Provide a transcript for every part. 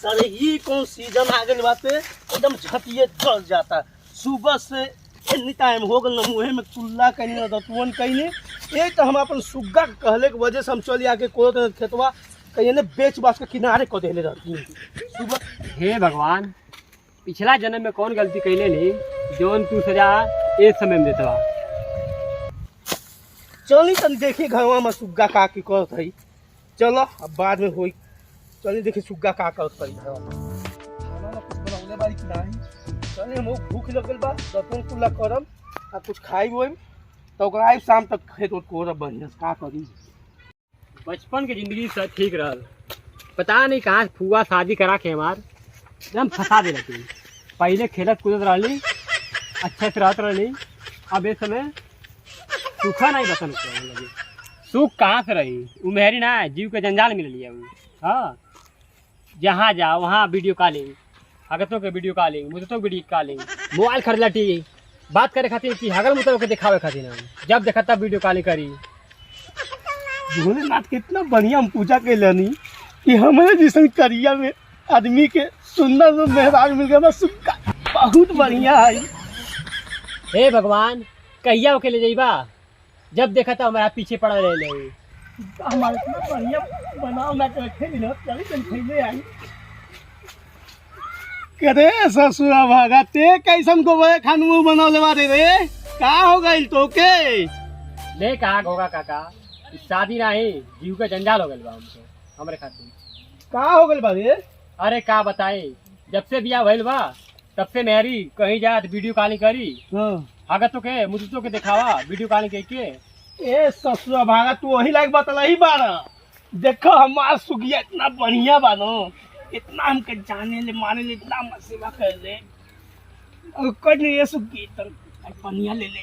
सारे ही कौन सीजन आ गए बाते एकदम झटिए चल जाता। सुबह से एनी टाइम हो गल न मुँहे में कुल्ला कहीं न दतवन कहीं ये तो हम अपन सुग्गा कहले के वजह से हम चली आके कोत खेतवा कहीं ने बेच बाच के किनारे को देले रहती सुबह। हे भगवान, पिछला जन्म में कौन गलती कैले ली जौन तू सजा एक समय में देतवा। चली तन देखी घरवा में सुग्गा का की करत है। चलो अब बाद में होई। चली देखी सुग्गा का करत करी खाना में कुछ बनौले बारी कि नहीं। चले हम भूख लगल बा दतवन कुल्ला करम आ कुछ खाई होई तो ओकरा आइब शाम तक खेत ओत कोरब बढ़िया से का करी। बचपन के जिंदगी से ठीक रहल, पता नहीं कहाँ फुआ शादी करा के हमार एकदम फंसा दे रही। पहले खेलत कूदत रही, अच्छे से रहत रही। अब इस समय सूखा नहीं बसन लगे। सुख कहाँ से रही, वो मेहरी ना जीव के जंजाल मिल लिया। हाँ, जहाँ जाओ वहाँ वीडियो कॉलिंग, हगतों के वीडियो कॉलिंग, मुझतों वीडियो कॉलिंग, मोबाइल खरीदला टी बात करे खातिर कि हगर मुतर के दिखावे खातिर जब देखा तब वीडियो कॉलिंग करी। भोलेनाथ कितना बढ़िया हम पूजा के लेनी कि हमारे जैसे करिया में आदमी के सुंदर मेहराज मिल गया। सुग्गा बहुत बढ़िया है। हे भगवान, कहिया के ले जाइबा जब देखा था हमारा पीछे पड़ा रहे। हमारे इतना बढ़िया बनाओ ना के खेली ना चली चल खेले आई करे ससुरा भागा ते कैसन को वे खानू बनावले बारे रे का हो गइल तो के ले कहा होगा काका, शादी नहीं जीव के जंजाल हो गइल बा हमको हमरे खातिर। का हो गइल बारे? अरे का बताए, जब से बियाह भइल बा तब से मेरी कहीं जात वीडियो कॉलिंग करी। हगतों के मुझतों के दिखावा वीडियो कॉलिंग करके। ए ससुरा भागा तू वही लायक बतला ही बारा। देखो हमार सुगिया इतना बढ़िया बानो, इतना हमके जाने ले माने ले इतना मसेवा कर ले और कट नहीं ये सुगी तन पनिया ले ले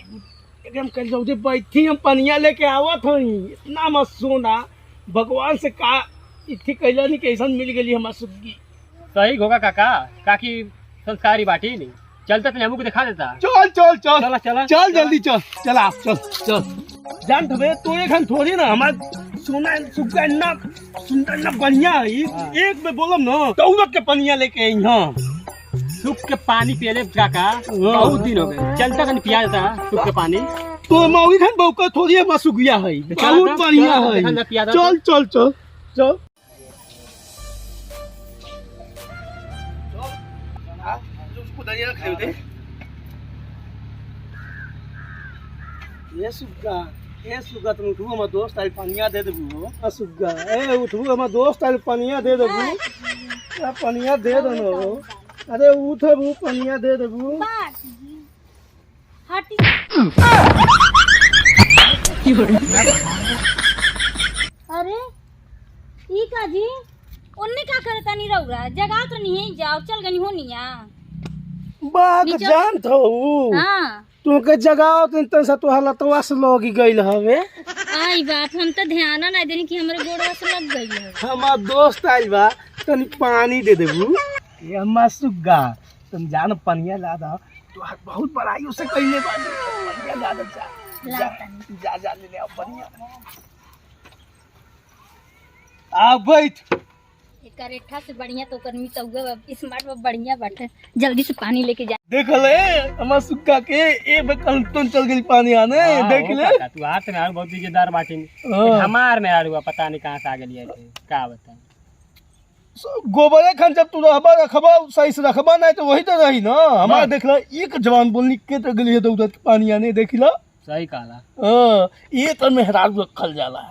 एकदम कर दे बैठी हम पनिया लेके आवत हई। इतना मत सोना भगवान से का इथी कैला नहीं कैसन मिल गेली हमार सुगी। सही होगा काका, काकी संस्कारी बाटी नहीं चलता तो हमको दिखा देता। चल चल चल चला चला चल जल्दी चल चला चल चल जान थवे तो एक हम थोड़ी ना हमार सोना सुग्गा ना सुंदर ना बढ़िया है। एक में बोलम ना दौड़त के पनिया लेके आई। हाँ, सुख के पानी पियले काका बहुत दिन हो गए, चलता कहीं पिया जाता सुख के पानी। तो मौगी खान बौका थोड़ी है सुगिया है बहुत बढ़िया है। चल चल चल चल ये सुग्गा तुम उठू हमार दोस्त आई पनिया दे देबू। सुग्गा ए उठू हमार दोस्त आई पनिया दे देबू। पनिया दे दनो। अरे उठबू पनिया दे देबू। अरे ई का जी ओन्ने का करता नहीं रहुरा जगह तो नहीं जाओ चल गनी होनिया बाग जान थो। हां तुमके जगाओ तो सा तो हलतवा से लगी गइल हवे। आई बात हम तो ध्यान ना देनी कि हमरे गोड़वा से लग गइल है। हमार दोस्त आइल बा तनी पानी दे देबू। ये हमार सुग्गा तुम जान पनिया ला दा तो बहुत बड़ाई उसे कइले बा। पनिया ला दे जा जा ले ले आओ पनिया। आ बैठ करेठा से बढ़िया तो करमी तौगा स्मार्ट बा बढ़िया बाटे। जल्दी से पानी लेके जा। देख ले हमार सुग्गा के ए बकल तो चल गई पानी आने। देख ले तू हाथ में बहुत दिजेदार बाटी हमार में आरुआ पता नहीं कहां से आ गेलिए का बता। गोबरे खान जब तू रहबा रखबा सही से रखबा नहीं तो वही तो रही ना। हमार देख ले एक जवान बोलनी के तो गली है उधर पानी आने। देख ला सही कहला। हां ये तो मेहराज रखल जाला।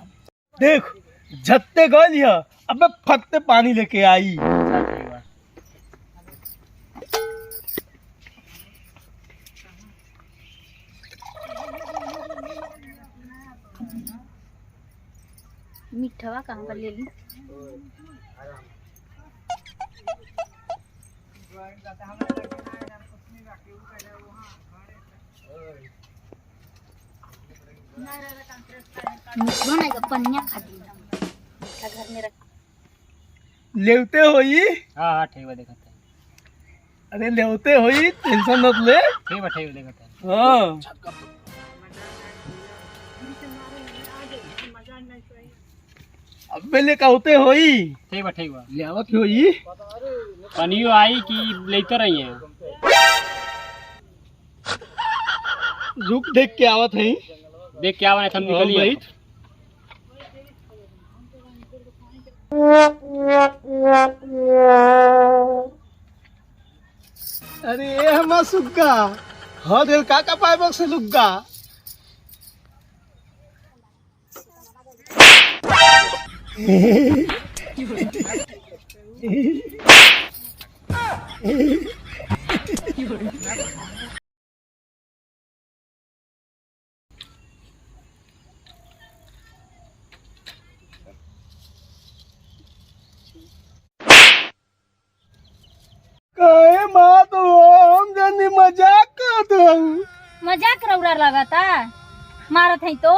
देख झत्ते गइल है अबे फटते पानी लेके आई। मिठवा कहाँ पर ले ली? मिठवा नहीं का पनिया खा दी घर में रख लेवते होई। हां हां ठीक बा देखत है। अरे लेवते होई टेंशन मत ले। ठीक बा देखत है। हां अब पहले कहते होई ठीक बा ले आवत होई। पनियो आई कि लेते रही है। रुक देख के आवत है। देख क्या बना हम निकलिए। अरे ये हमारा सुग्गा हाँ दिल का पाए बक्स से लुग्गा। काहे माँ तो हम जानी मजाक करत हूँ। मजाक रौरा लगाता मारत है तो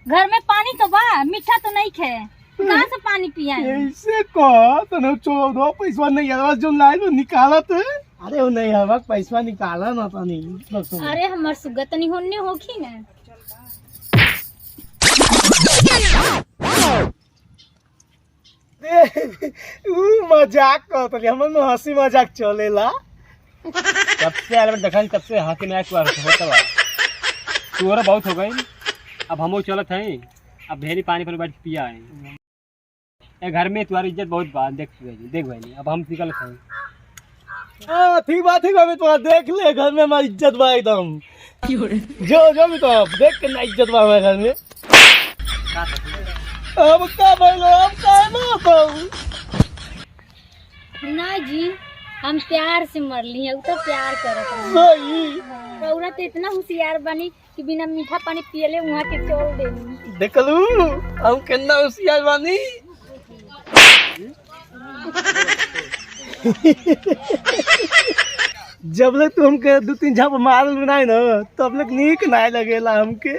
घर में पानी तो बा मीठा तो नहीं खे कहाँ से पानी पिया ऐसे कह तने 14 पैसा नहीं आवाज जो लाई तो निकालत। अरे वो नहीं हवा पैसा निकाला ना तनी। अरे हमार सुग्गा तनी होने होखी ना। मजाक करत रही हमन में हंसी मजाक चलेला। कब से आले देखा कब से हाथी में आया होता बा। तोरा बहुत हो गई। अब हम चलत हैं। अब भेरी पानी पर बैठ के पिया है। ए घर में तुम्हारी इज्जत बहुत बा देख भाई। अब हम निकलत हैं। हाँ ठीक बात मैं तोरा देख ले घर में हमारी इज्जत बा एकदम। जो भी तो देख के ना इज्जत बा हमारे घर में। अब का बोलो अब का ना कहूँ। ना जी हम प्यार से मर ली है तो प्यार करत रही। सही रौरा तो इतना होशियार बनी कि बिना मीठा पानी पियले वहाँ के छोड़ देनी। देखलू हम कितना होशियार बानी। जब तक तू हमके 2-3 झाप मारल नहीं ना तब तक नीक नहीं लगेला हमके।